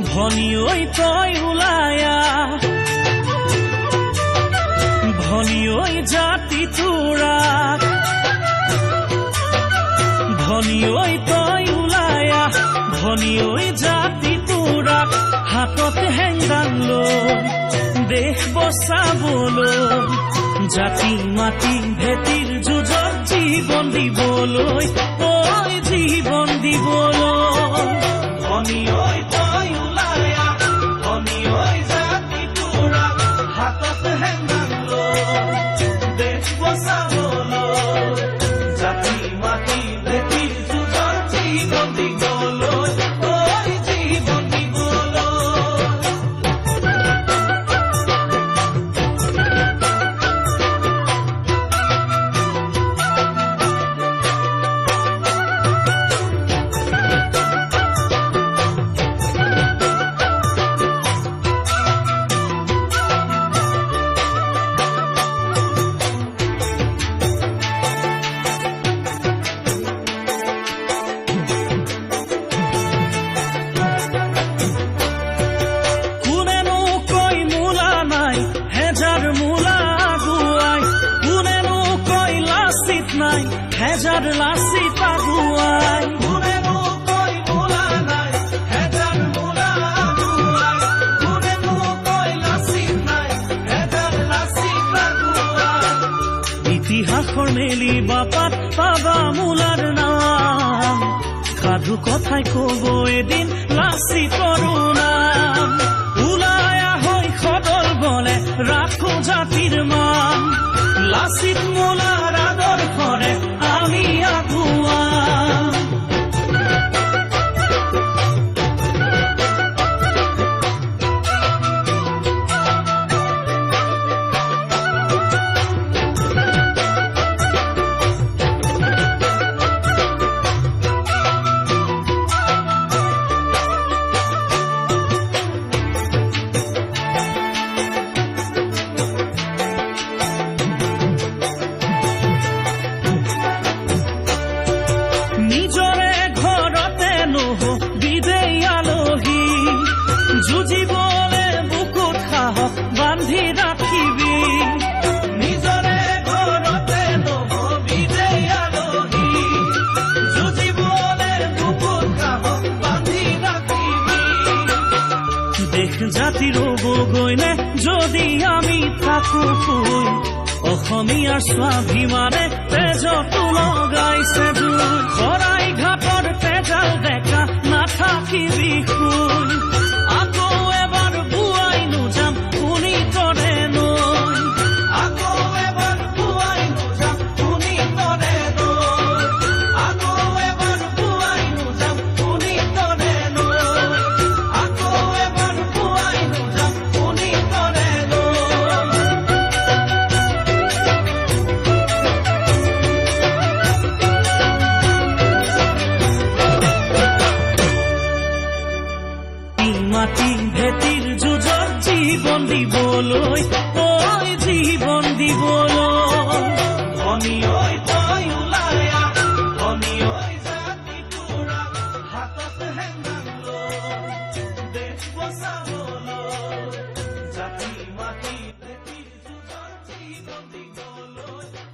ভনী ঐ তই ওলায়া ভনী ঐ জাতি তোৰাক ভনী ঐ তই ওলায়া ভনী ঐ জাতি তোৰাক হাতত হেংদান লৈ দেশ বচাবলৈ জাতি মাটি ভেটিৰ যুঁজত জীৱন দিবলৈ তই জীৱন দিবলৈ ভনী ঐ তই ওলায়া ভনী ঐ জাতি তোৰাক হাতত হেংদান লৈ দেশ বচাবলৈ জাতি মাটি ভেটিৰ যুঁজত জীৱন দিবলৈ তই জীৱন দিবলৈ হেজাৰ লাচি পাগুৱাই কোনেনো কই মোলা নাই হেজাৰ মোলা আগুৱাই কোনেনো কই লাচি নাই হেজাৰ লাচি পাগুৱাই ইতিহাসৰ মেলি বাপাত পাবা মোলাৰ নাম সাধু কথাই কব এদিন লাচি তৰুণাম ওলায়া হৈ সদল বলে ৰাখো জাতিৰ মান লাচিত মোলাৰ আদৰ্শৰে আমি আগুৱা নিজৰে ঘৰতে নহ বিদেই আলহী যুঁজিবলে বুকুত সাহস বান্ধি ৰাখিবি নিজৰে ঘৰতে নহ বিদেই আলহী যুঁজিবলে বুকুত সাহস বান্ধি ৰাখিবি দেশ জাতি ৰ'বগৈনে যদি আমি থাকো শুই অসমীয়াৰ স্বাভিমানে তেজতো লগাইছে জুই শৰাই ঘাটৰ তেজাল দেখা নাথাকিবি শুই